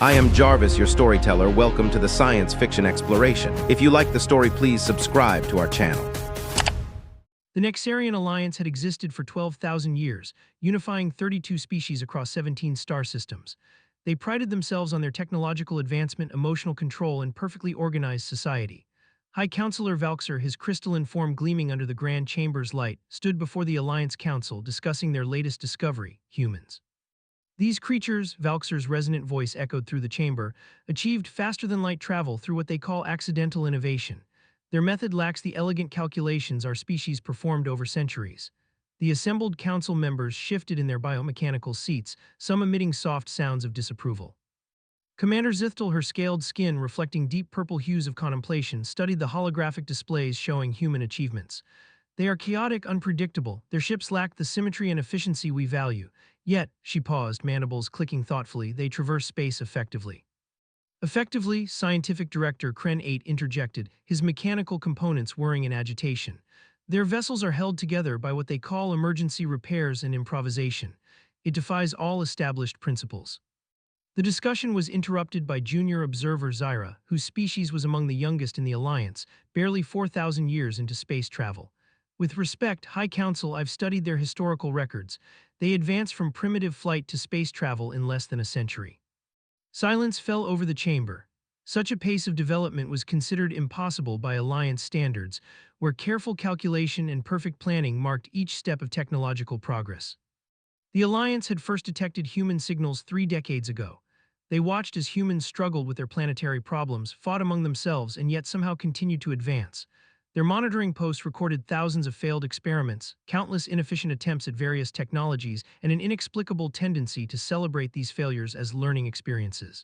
I am Jarvis, your storyteller. Welcome to the Science Fiction Exploration. If you like the story, please subscribe to our channel. The Nexarian Alliance had existed for 12,000 years, unifying 32 species across 17 star systems. They prided themselves on their technological advancement, emotional control, and perfectly organized society. High Counselor Valxer, his crystalline form gleaming under the Grand Chamber's light, stood before the Alliance Council discussing their latest discovery, humans. These creatures, Valxer's resonant voice echoed through the chamber, achieved faster-than-light travel through what they call accidental innovation. Their method lacks the elegant calculations our species performed over centuries. The assembled council members shifted in their biomechanical seats, some emitting soft sounds of disapproval. Commander Zithtel, her scaled skin reflecting deep purple hues of contemplation, studied the holographic displays showing human achievements. They are chaotic, unpredictable. Their ships lack the symmetry and efficiency we value. Yet, she paused, mandibles clicking thoughtfully, they traverse space effectively. Effectively, Scientific Director Kren 8 interjected, his mechanical components whirring in agitation. Their vessels are held together by what they call emergency repairs and improvisation. It defies all established principles. The discussion was interrupted by Junior Observer Zyra, whose species was among the youngest in the Alliance, barely 4,000 years into space travel. With respect, High Council, I've studied their historical records. They advanced from primitive flight to space travel in less than a century. Silence fell over the chamber. Such a pace of development was considered impossible by Alliance standards, where careful calculation and perfect planning marked each step of technological progress. The Alliance had first detected human signals 3 decades ago. They watched as humans struggled with their planetary problems, fought among themselves, and yet somehow continued to advance. Their monitoring posts recorded thousands of failed experiments, countless inefficient attempts at various technologies, and an inexplicable tendency to celebrate these failures as learning experiences.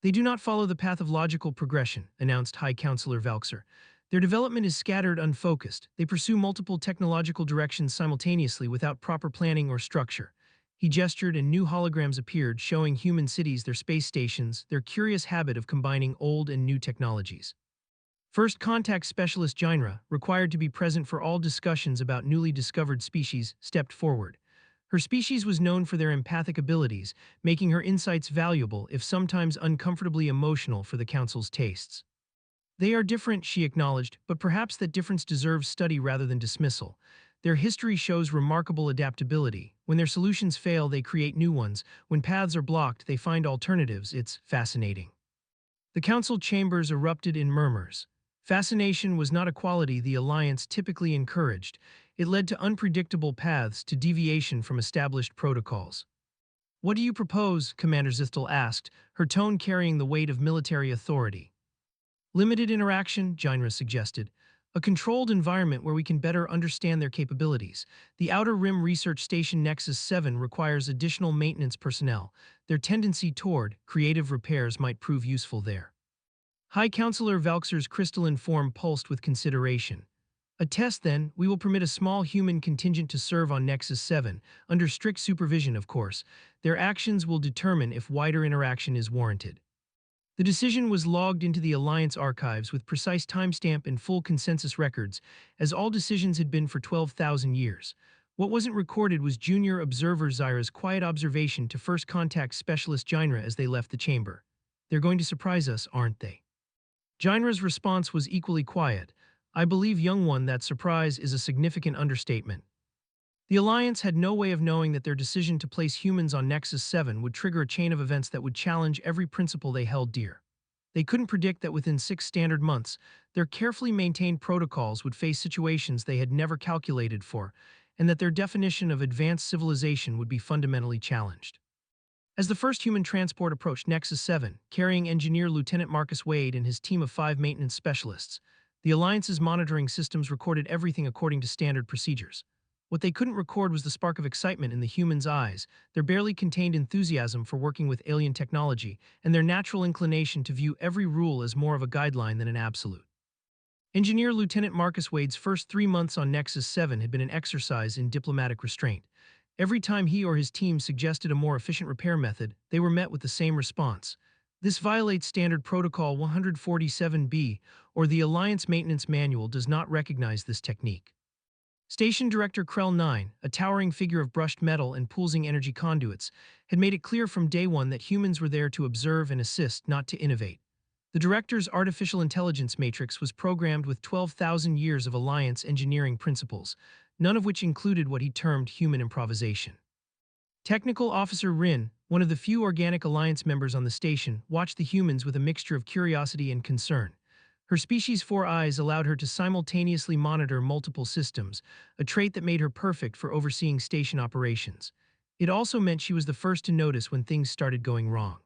They do not follow the path of logical progression, announced High Counselor Valxer. Their development is scattered, unfocused. They pursue multiple technological directions simultaneously without proper planning or structure. He gestured and new holograms appeared, showing human cities, their space stations, their curious habit of combining old and new technologies. First Contact Specialist Jinra, required to be present for all discussions about newly discovered species, stepped forward. Her species was known for their empathic abilities, making her insights valuable if sometimes uncomfortably emotional for the Council's tastes. They are different, she acknowledged, but perhaps that difference deserves study rather than dismissal. Their history shows remarkable adaptability. When their solutions fail, they create new ones. When paths are blocked, they find alternatives. It's fascinating. The Council chambers erupted in murmurs. Fascination was not a quality the Alliance typically encouraged. It led to unpredictable paths, to deviation from established protocols. What do you propose? Commander Zithtel asked, her tone carrying the weight of military authority. Limited interaction, Jinra suggested. A controlled environment where we can better understand their capabilities. The Outer Rim Research Station Nexus 7 requires additional maintenance personnel. Their tendency toward creative repairs might prove useful there. High Counselor Valxer's crystalline form pulsed with consideration. A test, then. We will permit a small human contingent to serve on Nexus 7, under strict supervision, of course. Their actions will determine if wider interaction is warranted. The decision was logged into the Alliance archives with precise timestamp and full consensus records, as all decisions had been for 12,000 years. What wasn't recorded was Junior Observer Zyra's quiet observation to First Contact Specialist Jinra as they left the chamber. They're going to surprise us, aren't they? Jinra's response was equally quiet. I believe, young one, that surprise is a significant understatement. The Alliance had no way of knowing that their decision to place humans on Nexus 7 would trigger a chain of events that would challenge every principle they held dear. They couldn't predict that within 6 standard months, their carefully maintained protocols would face situations they had never calculated for, and that their definition of advanced civilization would be fundamentally challenged. As the first human transport approached Nexus 7, carrying Engineer Lieutenant Marcus Wade and his team of 5 maintenance specialists, the Alliance's monitoring systems recorded everything according to standard procedures. What they couldn't record was the spark of excitement in the humans' eyes, their barely contained enthusiasm for working with alien technology, and their natural inclination to view every rule as more of a guideline than an absolute. Engineer Lieutenant Marcus Wade's first 3 months on Nexus 7 had been an exercise in diplomatic restraint. Every time he or his team suggested a more efficient repair method, they were met with the same response. This violates Standard Protocol 147B, or the Alliance Maintenance Manual does not recognize this technique. Station Director Krell 9, a towering figure of brushed metal and pulsing energy conduits, had made it clear from day one that humans were there to observe and assist, not to innovate. The director's artificial intelligence matrix was programmed with 12,000 years of Alliance engineering principles, none of which included what he termed human improvisation. Technical Officer Rin, one of the few organic Alliance members on the station, watched the humans with a mixture of curiosity and concern. Her species' 4 eyes allowed her to simultaneously monitor multiple systems, a trait that made her perfect for overseeing station operations. It also meant she was the first to notice when things started going wrong.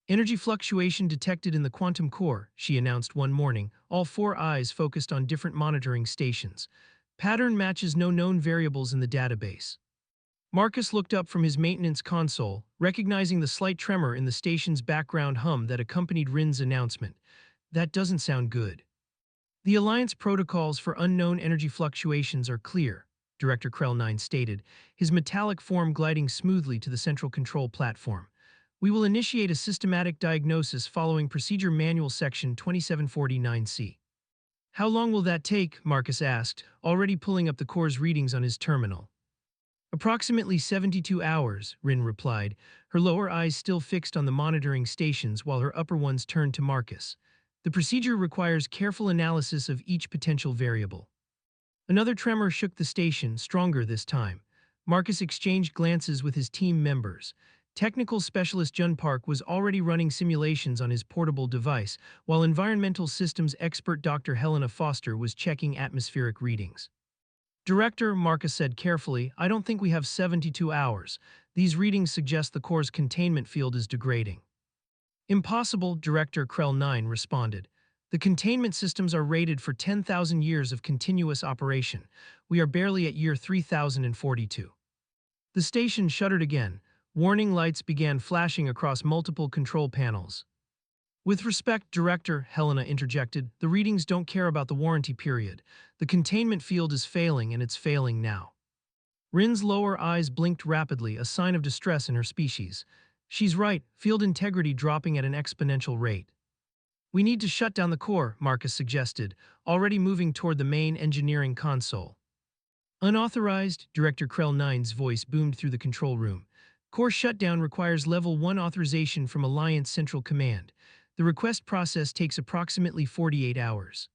Energy fluctuation detected in the quantum core, she announced one morning, all 4 eyes focused on different monitoring stations. Pattern matches no known variables in the database. Marcus looked up from his maintenance console, recognizing the slight tremor in the station's background hum that accompanied Rin's announcement. That doesn't sound good. The Alliance protocols for unknown energy fluctuations are clear, Director Krell 9 stated, his metallic form gliding smoothly to the central control platform. We will initiate a systematic diagnosis following Procedure Manual Section 2749C. How long will that take? Marcus asked, already pulling up the core's readings on his terminal. Approximately 72 hours, Rin replied, her lower eyes still fixed on the monitoring stations while her upper ones turned to Marcus. The procedure requires careful analysis of each potential variable. Another tremor shook the station, stronger this time. Marcus exchanged glances with his team members. Technical specialist Jun Park was already running simulations on his portable device, while environmental systems expert Dr. Helena Foster was checking atmospheric readings. Director, Marcus said carefully, I don't think we have 72 hours. These readings suggest the core's containment field is degrading. Impossible, Director Krell 9 responded. The containment systems are rated for 10,000 years of continuous operation. We are barely at year 3042. The station shuddered again. Warning lights began flashing across multiple control panels. With respect, Director, Helena interjected, the readings don't care about the warranty period. The containment field is failing, and it's failing now. Rin's lower eyes blinked rapidly, a sign of distress in her species. She's right, field integrity dropping at an exponential rate. We need to shut down the core, Marcus suggested, already moving toward the main engineering console. Unauthorized, Director Krell 9's voice boomed through the control room. Core shutdown requires Level 1 authorization from Alliance Central Command. The request process takes approximately 48 hours.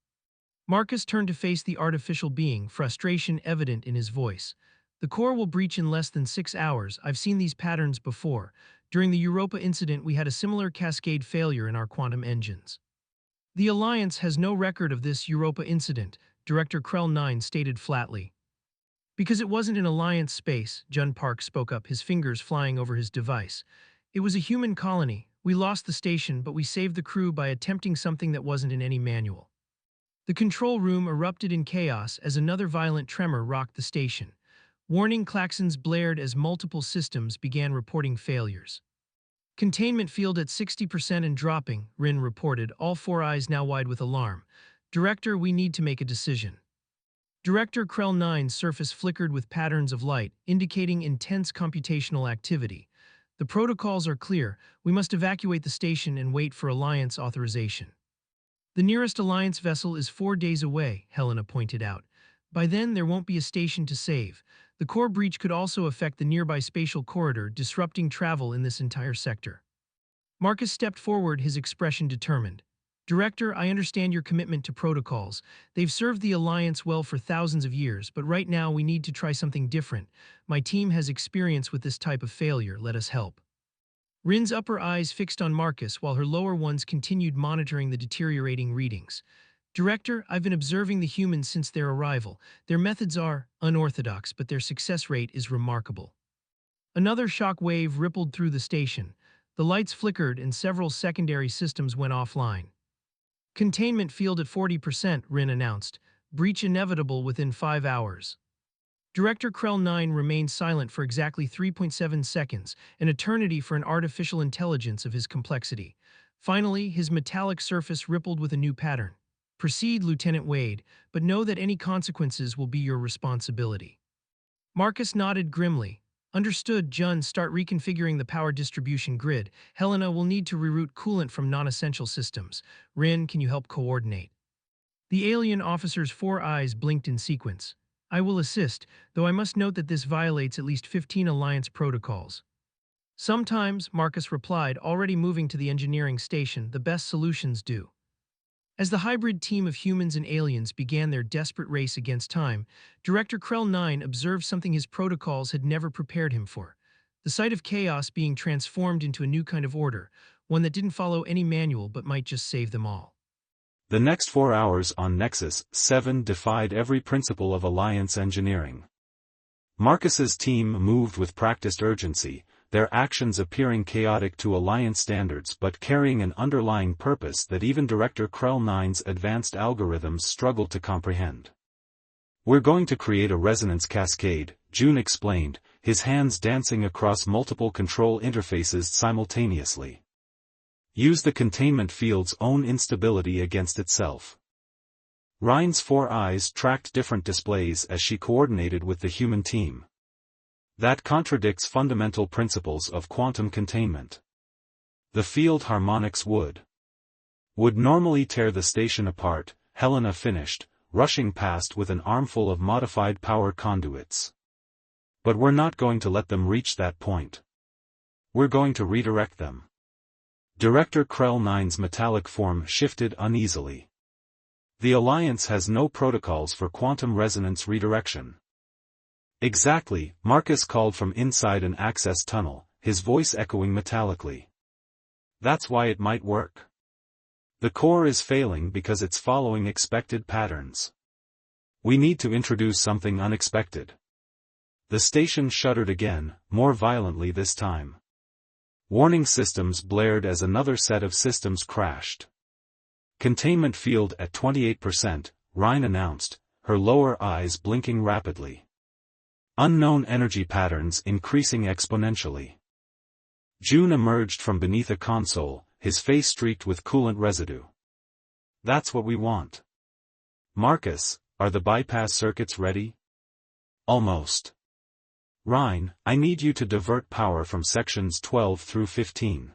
Marcus turned to face the artificial being, frustration evident in his voice. The core will breach in less than 6 hours. I've seen these patterns before. During the Europa incident, we had a similar cascade failure in our quantum engines. The Alliance has no record of this Europa incident, Director Krell 9 stated flatly. Because it wasn't in Alliance space, Jun Park spoke up, his fingers flying over his device. It was a human colony. We lost the station, but we saved the crew by attempting something that wasn't in any manual. The control room erupted in chaos as another violent tremor rocked the station. Warning klaxons blared as multiple systems began reporting failures. Containment field at 60% and dropping, Rin reported, all 4 eyes now wide with alarm. Director, we need to make a decision. Director Krell 9's surface flickered with patterns of light, indicating intense computational activity. The protocols are clear. We must evacuate the station and wait for Alliance authorization. The nearest Alliance vessel is 4 days away, Helena pointed out. By then, there won't be a station to save. The core breach could also affect the nearby spatial corridor, disrupting travel in this entire sector. Marcus stepped forward, his expression determined. Director, I understand your commitment to protocols. They've served the Alliance well for thousands of years, but right now we need to try something different. My team has experience with this type of failure. Let us help. Rin's upper eyes fixed on Marcus while her lower ones continued monitoring the deteriorating readings. Director, I've been observing the humans since their arrival. Their methods are unorthodox, but their success rate is remarkable. Another shock wave rippled through the station. The lights flickered and several secondary systems went offline. Containment field at 40%, Rin announced. Breach inevitable within 5 hours. Director Krell 9 remained silent for exactly 3.7 seconds, an eternity for an artificial intelligence of his complexity. Finally, his metallic surface rippled with a new pattern. Proceed, Lieutenant Wade, but know that any consequences will be your responsibility. Marcus nodded grimly. Understood, Jun, start reconfiguring the power distribution grid. Helena will need to reroute coolant from non-essential systems. Rin, can you help coordinate? The alien officer's 4 eyes blinked in sequence. I will assist, though I must note that this violates at least 15 Alliance protocols. Sometimes, Marcus replied, already moving to the engineering station, the best solutions do. As the hybrid team of humans and aliens began their desperate race against time, Director Krell 9 observed something his protocols had never prepared him for. The sight of chaos being transformed into a new kind of order, one that didn't follow any manual but might just save them all. The next 4 hours on Nexus 7 defied every principle of Alliance engineering. Marcus's team moved with practiced urgency, their actions appearing chaotic to Alliance standards but carrying an underlying purpose that even Director Krell 9's advanced algorithms struggled to comprehend. "We're going to create a resonance cascade," June explained, his hands dancing across multiple control interfaces simultaneously. "Use the containment field's own instability against itself." Rhine's 4 eyes tracked different displays as she coordinated with the human team. That contradicts fundamental principles of quantum containment. The field harmonics would normally tear the station apart, Helena finished, rushing past with an armful of modified power conduits. "But we're not going to let them reach that point. We're going to redirect them." Director Krell 9's metallic form shifted uneasily. "The Alliance has no protocols for quantum resonance redirection." "Exactly," Marcus called from inside an access tunnel, his voice echoing metallically. "That's why it might work. The core is failing because it's following expected patterns. We need to introduce something unexpected." The station shuddered again, more violently this time. Warning systems blared as another set of systems crashed. "Containment field at 28%, Rhine announced, her lower eyes blinking rapidly. Unknown energy patterns increasing exponentially. June emerged from beneath a console, his face streaked with coolant residue. "That's what we want." "Marcus, are the bypass circuits ready?" "Almost." "Rhine, I need you to divert power from sections 12 through 15.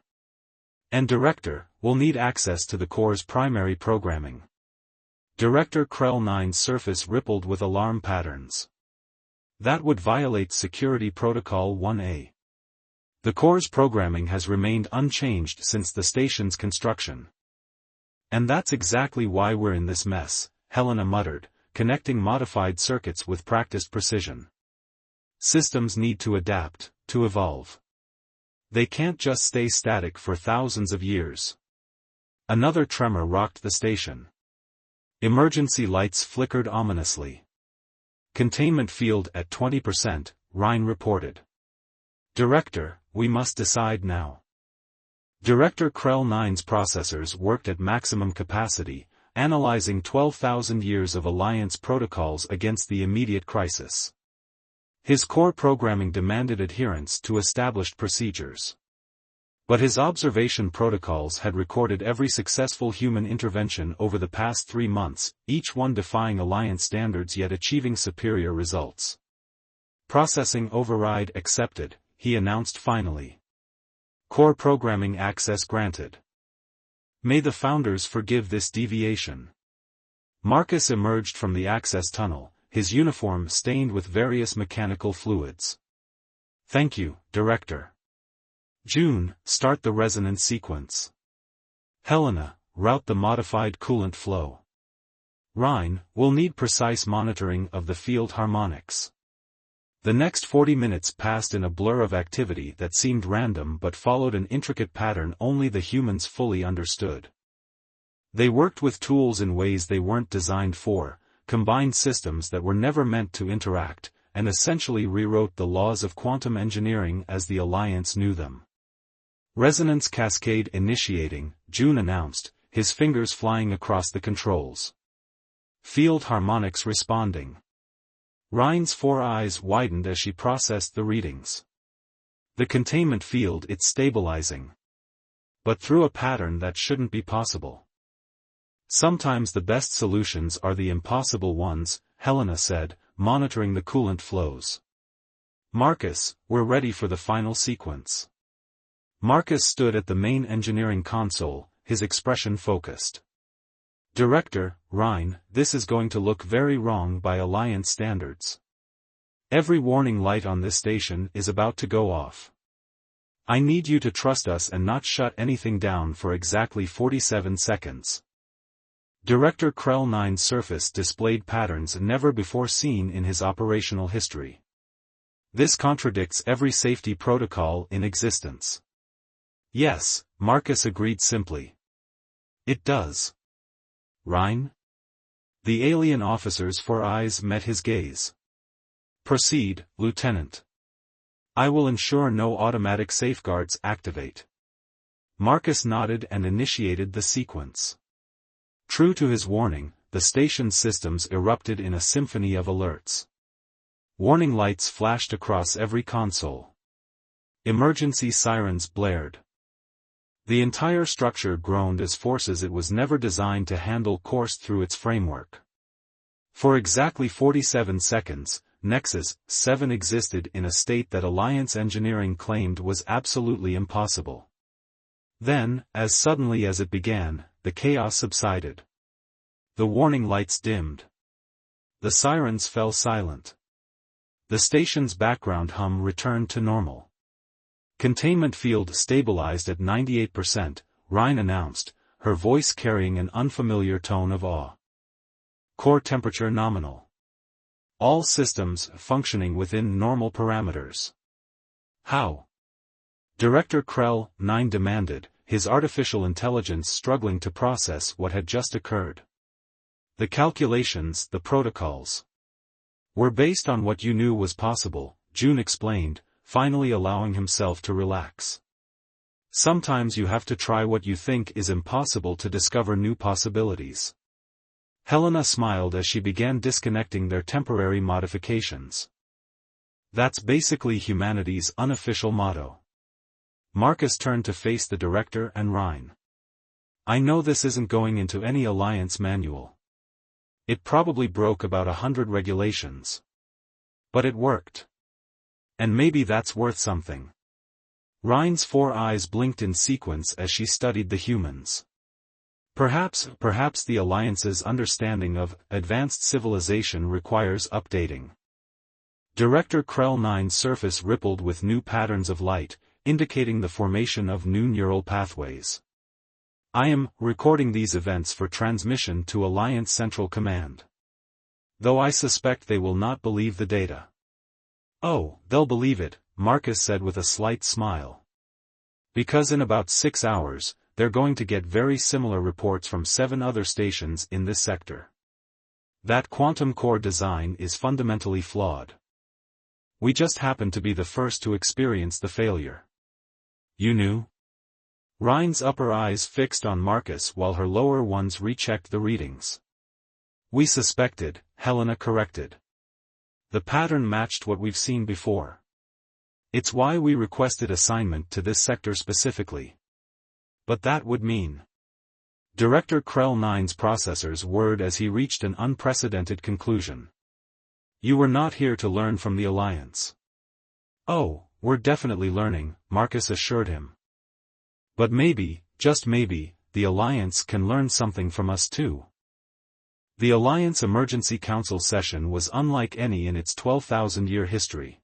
And Director, we'll need access to the core's primary programming." Director Krell 9's surface rippled with alarm patterns. "That would violate Security Protocol 1A. The core's programming has remained unchanged since the station's construction." "And that's exactly why we're in this mess," Helena muttered, connecting modified circuits with practiced precision. "Systems need to adapt, to evolve. They can't just stay static for thousands of years." Another tremor rocked the station. Emergency lights flickered ominously. "Containment field at 20%, Rhine reported. "Director, we must decide now." Director Krell 9's processors worked at maximum capacity, analyzing 12,000 years of Alliance protocols against the immediate crisis. His core programming demanded adherence to established procedures. But his observation protocols had recorded every successful human intervention over the past 3 months, each one defying Alliance standards yet achieving superior results. "Processing override accepted," he announced finally. "Core programming access granted. May the Founders forgive this deviation." Marcus emerged from the access tunnel, his uniform stained with various mechanical fluids. "Thank you, Director." "June, start the resonance sequence." "Helena, route the modified coolant flow." "Rhine, we'll need precise monitoring of the field harmonics." The next 40 minutes passed in a blur of activity that seemed random but followed an intricate pattern only the humans fully understood. They worked with tools in ways they weren't designed for, combined systems that were never meant to interact, and essentially rewrote the laws of quantum engineering as the Alliance knew them. "Resonance cascade initiating," June announced, his fingers flying across the controls. "Field harmonics responding." Rhine's 4 eyes widened as she processed the readings. "The containment field, it's stabilizing. But through a pattern that shouldn't be possible." "Sometimes the best solutions are the impossible ones," Helena said, monitoring the coolant flows. "Marcus, we're ready for the final sequence." Marcus stood at the main engineering console, his expression focused. Director, Rhine, this is going to look very wrong by Alliance standards. Every warning light on this station is about to go off. I need you to trust us and not shut anything down for exactly 47 seconds. Director Krell 9's surface displayed patterns never before seen in his operational history. This contradicts every safety protocol in existence. Yes, Marcus agreed simply. It does. Rhine? The alien officer's 4 eyes met his gaze. Proceed, Lieutenant. I will ensure no automatic safeguards activate. Marcus nodded and initiated the sequence. True to his warning, the station's systems erupted in a symphony of alerts. Warning lights flashed across every console. Emergency sirens blared. The entire structure groaned as forces it was never designed to handle coursed through its framework. For exactly 47 seconds, Nexus 7 existed in a state that Alliance engineering claimed was absolutely impossible. Then, as suddenly as it began, the chaos subsided. The warning lights dimmed. The sirens fell silent. The station's background hum returned to normal. Containment field stabilized at 98%, Rhine announced, her voice carrying an unfamiliar tone of awe. Core temperature nominal. All systems functioning within normal parameters. How? Director Krell 9 demanded, his artificial intelligence struggling to process what had just occurred. The calculations, the protocols, were based on what you knew was possible, June explained, finally allowing himself to relax. Sometimes you have to try what you think is impossible to discover new possibilities. Helena smiled as she began disconnecting their temporary modifications. That's basically humanity's unofficial motto. Marcus turned to face the director and Rhine. I know this isn't going into any Alliance manual. It probably broke about 100 regulations. But it worked. And maybe that's worth something. Rhine's 4 eyes blinked in sequence as she studied the humans. Perhaps the Alliance's understanding of advanced civilization requires updating. Director Krell 9's surface rippled with new patterns of light, indicating the formation of new neural pathways. I am recording these events for transmission to Alliance Central Command. Though I suspect they will not believe the data. Oh, they'll believe it, Marcus said with a slight smile. Because in about 6 hours, they're going to get very similar reports from 7 other stations in this sector. That quantum core design is fundamentally flawed. We just happen to be the first to experience the failure. You knew? Rhine's upper eyes fixed on Marcus while her lower ones rechecked the readings. We suspected, Helena corrected. The pattern matched what we've seen before. It's why we requested assignment to this sector specifically. But that would mean. Director Krell 9's processors whirred as he reached an unprecedented conclusion. You were not here to learn from the Alliance. Oh, we're definitely learning, Marcus assured him. But maybe, just maybe, the Alliance can learn something from us too. The Alliance Emergency Council session was unlike any in its 12,000-year history.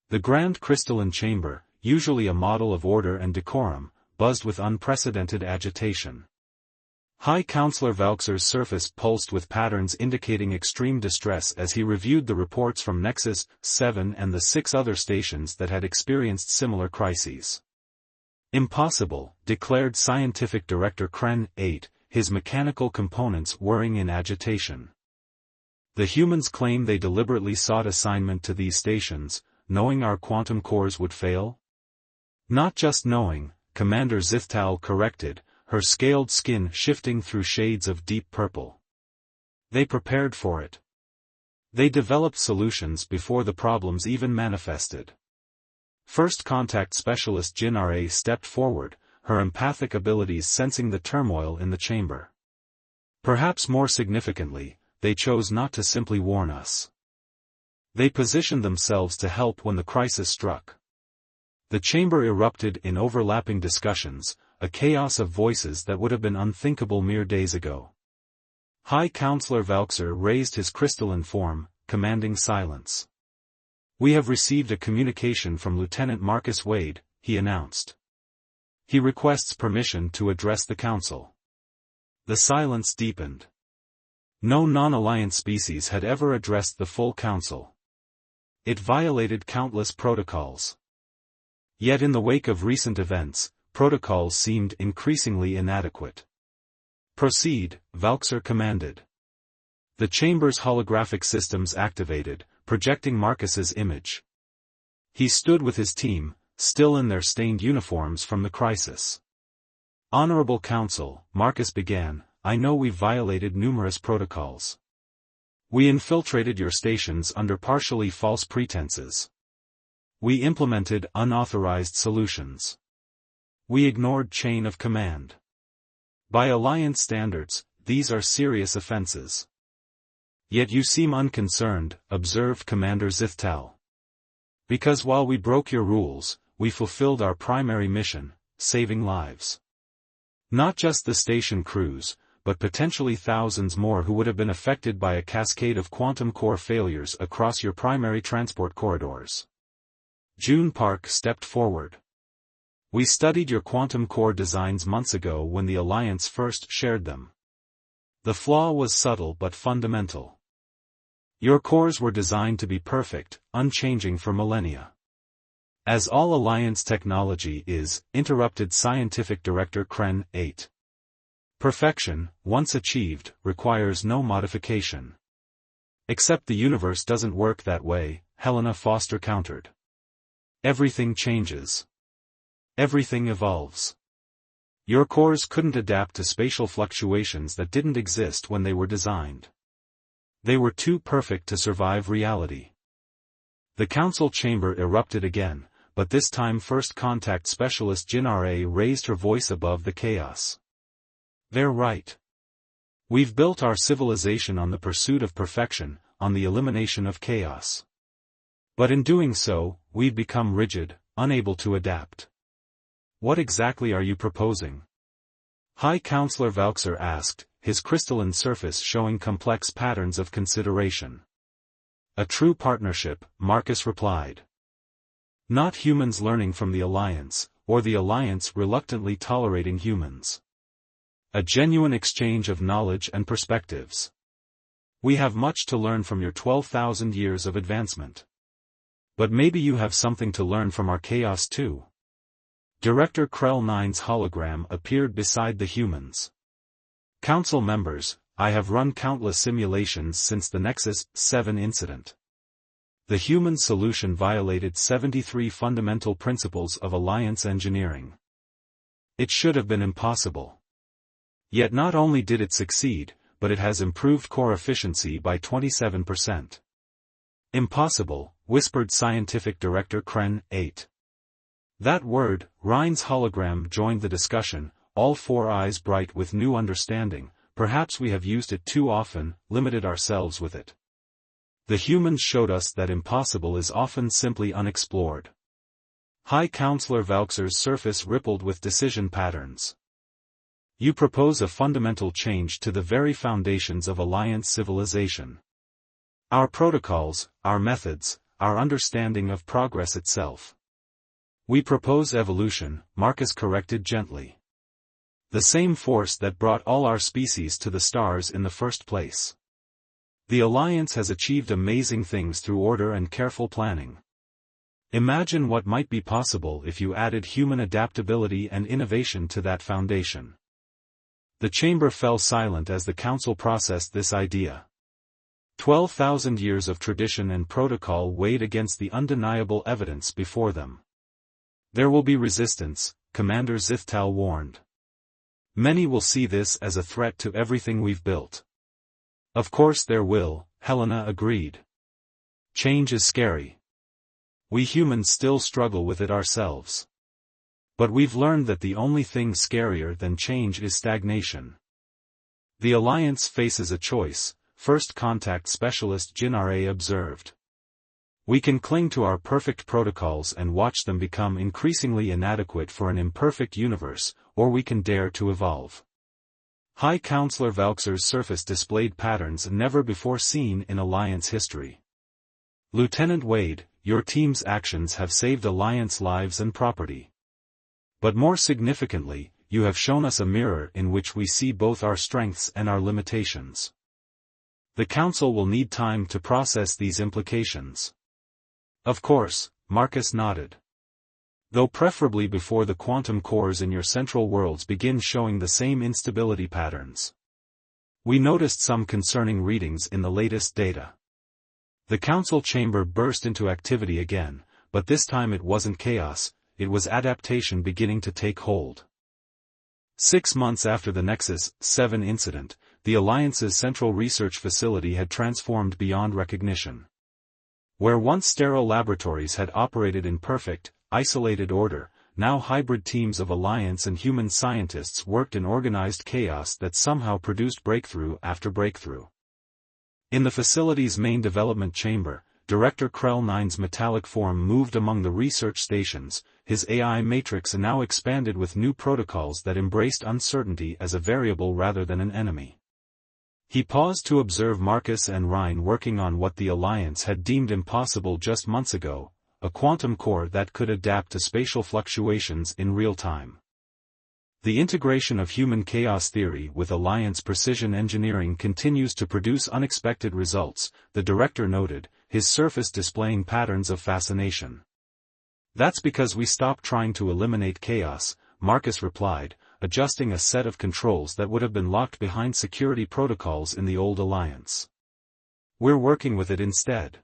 The Grand Crystalline Chamber, usually a model of order and decorum, buzzed with unprecedented agitation. High Counselor Valkser's surface pulsed with patterns indicating extreme distress as he reviewed the reports from Nexus 7 and the 6 other stations that had experienced similar crises. Impossible, declared Scientific Director Kren 8, his mechanical components whirring in agitation. The humans claim they deliberately sought assignment to these stations, knowing our quantum cores would fail? Not just knowing, Commander Zithtal corrected, her scaled skin shifting through shades of deep purple. They prepared for it. They developed solutions before the problems even manifested. First Contact Specialist Jin Ra stepped forward, her empathic abilities sensing the turmoil in the chamber. Perhaps more significantly, they chose not to simply warn us. They positioned themselves to help when the crisis struck. The chamber erupted in overlapping discussions, a chaos of voices that would have been unthinkable mere days ago. High Counselor Valxer raised his crystalline form, commanding silence. "We have received a communication from Lieutenant Marcus Wade," he announced. "He requests permission to address the Council." The silence deepened. No non-Alliance species had ever addressed the full Council. It violated countless protocols. Yet in the wake of recent events, protocols seemed increasingly inadequate. "Proceed," Valxer commanded. The chamber's holographic systems activated, projecting Marcus's image. He stood with his team, still in their stained uniforms from the crisis. "Honorable Council," Marcus began, "I know we've violated numerous protocols. We infiltrated your stations under partially false pretenses. We implemented unauthorized solutions. We ignored chain of command. By Alliance standards, these are serious offenses. Yet you seem unconcerned," observed Commander Zithtal. "Because while we broke your rules, we fulfilled our primary mission, saving lives. Not just the station crews, but potentially thousands more who would have been affected by a cascade of quantum core failures across your primary transport corridors." June Park stepped forward. "We studied your quantum core designs months ago when the Alliance first shared them. The flaw was subtle but fundamental. Your cores were designed to be perfect, unchanging for millennia. As all Alliance technology is," interrupted Scientific Director Kren 8. "Perfection, once achieved, requires no modification." "Except the universe doesn't work that way," Helena Foster countered. "Everything changes. Everything evolves. Your cores couldn't adapt to spatial fluctuations that didn't exist when they were designed. They were too perfect to survive reality." The Council chamber erupted again, but this time First Contact Specialist Jin Ra raised her voice above the chaos. "They're right. We've built our civilization on the pursuit of perfection, on the elimination of chaos. But in doing so, we've become rigid, unable to adapt. What exactly are you proposing?" High Counselor Valxer asked, his crystalline surface showing complex patterns of consideration. "A true partnership," Marcus replied. "Not humans learning from the Alliance, or the Alliance reluctantly tolerating humans. A genuine exchange of knowledge and perspectives. We have much to learn from your 12,000 years of advancement. But maybe you have something to learn from our chaos too." Director Krell 9's hologram appeared beside the humans. "Council members, I have run countless simulations since the Nexus 7 incident. The human solution violated 73 fundamental principles of Alliance engineering. It should have been impossible. Yet not only did it succeed, but it has improved core efficiency by 27%. "Impossible," whispered Scientific Director Kren 8. That word, Rhine's hologram joined the discussion, all four eyes bright with new understanding. "Perhaps we have used it too often, limited ourselves with it. The humans showed us that impossible is often simply unexplored." High Counselor Valxer's surface rippled with decision patterns. "You propose a fundamental change to the very foundations of Alliance civilization. Our protocols, our methods, our understanding of progress itself." "We propose evolution," Marcus corrected gently. "The same force that brought all our species to the stars in the first place. The Alliance has achieved amazing things through order and careful planning. Imagine what might be possible if you added human adaptability and innovation to that foundation." The chamber fell silent as the Council processed this idea. 12,000 years of tradition and protocol weighed against the undeniable evidence before them. "There will be resistance," Commander Zithtal warned. "Many will see this as a threat to everything we've built." "Of course there will," Helena agreed. "Change is scary. We humans still struggle with it ourselves. But we've learned that the only thing scarier than change is stagnation. The Alliance faces a choice," First Contact Specialist Jin Ra observed. "We can cling to our perfect protocols and watch them become increasingly inadequate for an imperfect universe, or we can dare to evolve. High Counselor Valkser's surface displayed patterns never before seen in Alliance history. Lieutenant Wade, your team's actions have saved Alliance lives and property. But more significantly, you have shown us a mirror in which we see both our strengths and our limitations. The Council will need time to process these implications. Of course, Marcus nodded. Though preferably before the quantum cores in your central worlds begin showing the same instability patterns. We noticed some concerning readings in the latest data. The Council chamber burst into activity again, but this time it wasn't chaos, it was adaptation beginning to take hold. 6 months after the Nexus 7 incident, the Alliance's central research facility had transformed beyond recognition. Where once sterile laboratories had operated in perfect, isolated order, now hybrid teams of Alliance and human scientists worked in organized chaos that somehow produced breakthrough after breakthrough. In the facility's main development chamber, Director Krell 9's metallic form moved among the research stations, his AI matrix now expanded with new protocols that embraced uncertainty as a variable rather than an enemy. He paused to observe Marcus and Ryan working on what the Alliance had deemed impossible just months ago, a quantum core that could adapt to spatial fluctuations in real time. The integration of human chaos theory with Alliance precision engineering continues to produce unexpected results, the director noted, his surface displaying patterns of fascination. That's because we stopped trying to eliminate chaos, Marcus replied, adjusting a set of controls that would have been locked behind security protocols in the old Alliance. We're working with it instead.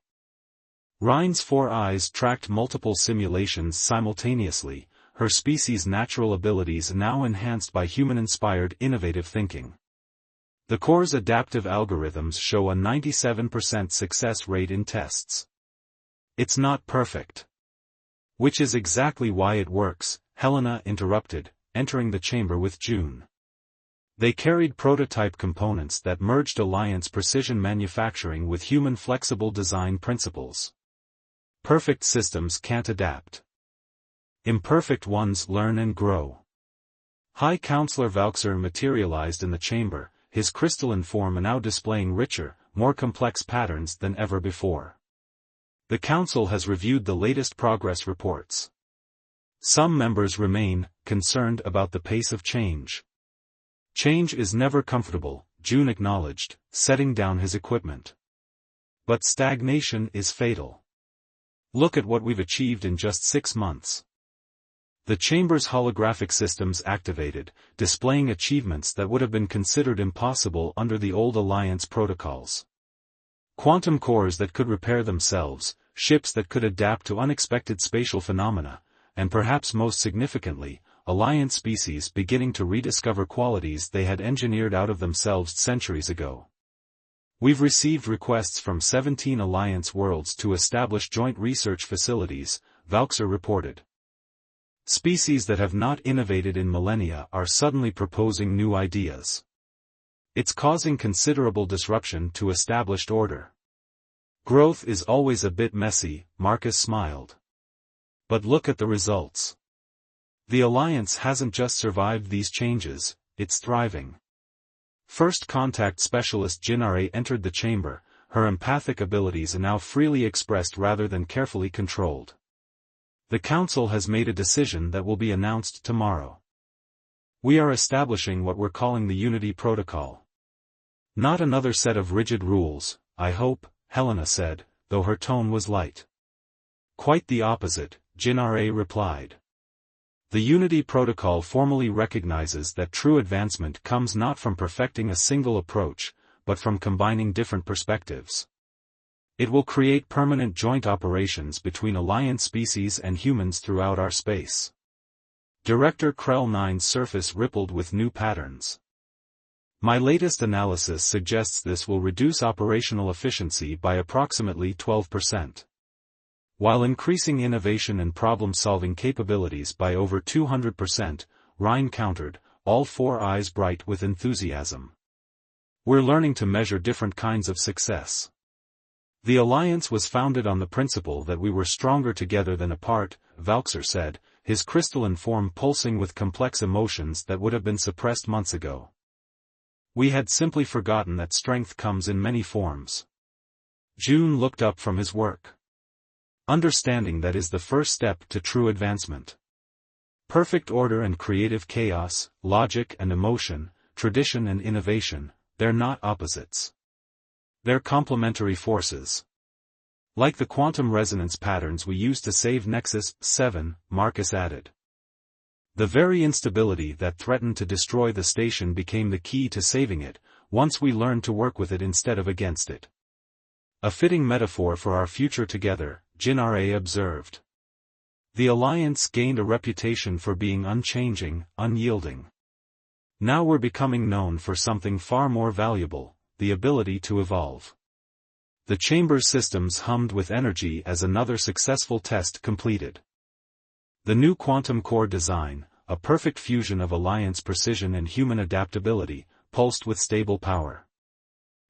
Ryan's 4 eyes tracked multiple simulations simultaneously, her species' natural abilities now enhanced by human-inspired innovative thinking. The core's adaptive algorithms show a 97% success rate in tests. It's not perfect. Which is exactly why it works, Helena interrupted, entering the chamber with June. They carried prototype components that merged Alliance precision manufacturing with human flexible design principles. Perfect systems can't adapt. Imperfect ones learn and grow. High Counselor Valkser materialized in the chamber, his crystalline form now displaying richer, more complex patterns than ever before. The Council has reviewed the latest progress reports. Some members remain concerned about the pace of change. Change is never comfortable, June acknowledged, setting down his equipment. But stagnation is fatal. Look at what we've achieved in just 6 months. The chamber's holographic systems activated, displaying achievements that would have been considered impossible under the old Alliance protocols. Quantum cores that could repair themselves, ships that could adapt to unexpected spatial phenomena, and perhaps most significantly, Alliance species beginning to rediscover qualities they had engineered out of themselves centuries ago. We've received requests from 17 Alliance worlds to establish joint research facilities, Valkser reported. Species that have not innovated in millennia are suddenly proposing new ideas. It's causing considerable disruption to established order. Growth is always a bit messy, Marcus smiled. But look at the results. The Alliance hasn't just survived these changes, it's thriving. First Contact Specialist Jinare entered the chamber, her empathic abilities are now freely expressed rather than carefully controlled. The Council has made a decision that will be announced tomorrow. We are establishing what we're calling the Unity Protocol. Not another set of rigid rules, I hope, Helena said, though her tone was light. Quite the opposite, Jinare replied. The Unity Protocol formally recognizes that true advancement comes not from perfecting a single approach, but from combining different perspectives. It will create permanent joint operations between Alliance species and humans throughout our space. Director Krell 9's surface rippled with new patterns. My latest analysis suggests this will reduce operational efficiency by approximately 12%. While increasing innovation and problem-solving capabilities by over 200%, Ryan countered, all 4 eyes bright with enthusiasm. We're learning to measure different kinds of success. The Alliance was founded on the principle that we were stronger together than apart, Valkser said, his crystalline form pulsing with complex emotions that would have been suppressed months ago. We had simply forgotten that strength comes in many forms. June looked up from his work. Understanding that is the first step to true advancement. Perfect order and creative chaos, logic and emotion, tradition and innovation, they're not opposites. They're complementary forces. Like the quantum resonance patterns we used to save Nexus 7, Marcus added. The very instability that threatened to destroy the station became the key to saving it, once we learned to work with it instead of against it. A fitting metaphor for our future together, Jin-Ra observed. The Alliance gained a reputation for being unchanging, unyielding. Now we're becoming known for something far more valuable, the ability to evolve. The chamber's systems hummed with energy as another successful test completed. The new quantum core design, a perfect fusion of Alliance precision and human adaptability, pulsed with stable power.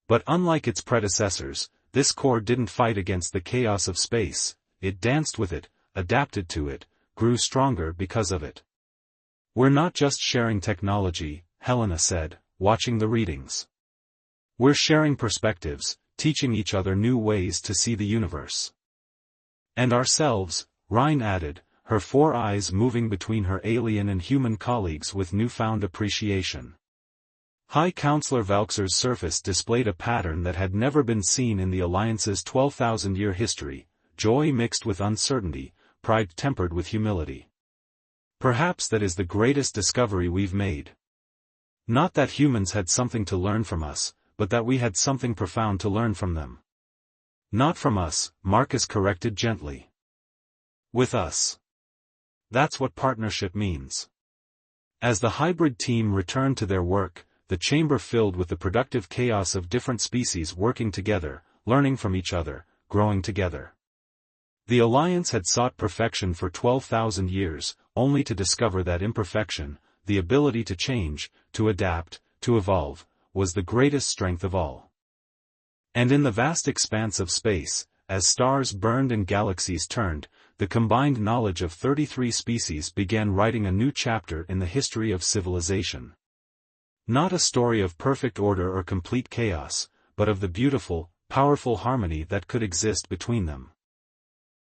But unlike its predecessors, this core didn't fight against the chaos of space, it danced with it, adapted to it, grew stronger because of it. We're not just sharing technology, Helena said, watching the readings. We're sharing perspectives, teaching each other new ways to see the universe. And ourselves, Rhine added, her 4 eyes moving between her alien and human colleagues with newfound appreciation. High Counselor Valxer's surface displayed a pattern that had never been seen in the Alliance's 12,000-year history, joy mixed with uncertainty, pride tempered with humility. Perhaps that is the greatest discovery we've made. Not that humans had something to learn from us, but that we had something profound to learn from them. Not from us, Marcus corrected gently. With us. That's what partnership means. As the hybrid team returned to their work, the chamber filled with the productive chaos of different species working together, learning from each other, growing together. The Alliance had sought perfection for 12,000 years, only to discover that imperfection, the ability to change, to adapt, to evolve, was the greatest strength of all. And in the vast expanse of space, as stars burned and galaxies turned, the combined knowledge of 33 species began writing a new chapter in the history of civilization. Not a story of perfect order or complete chaos, but of the beautiful, powerful harmony that could exist between them.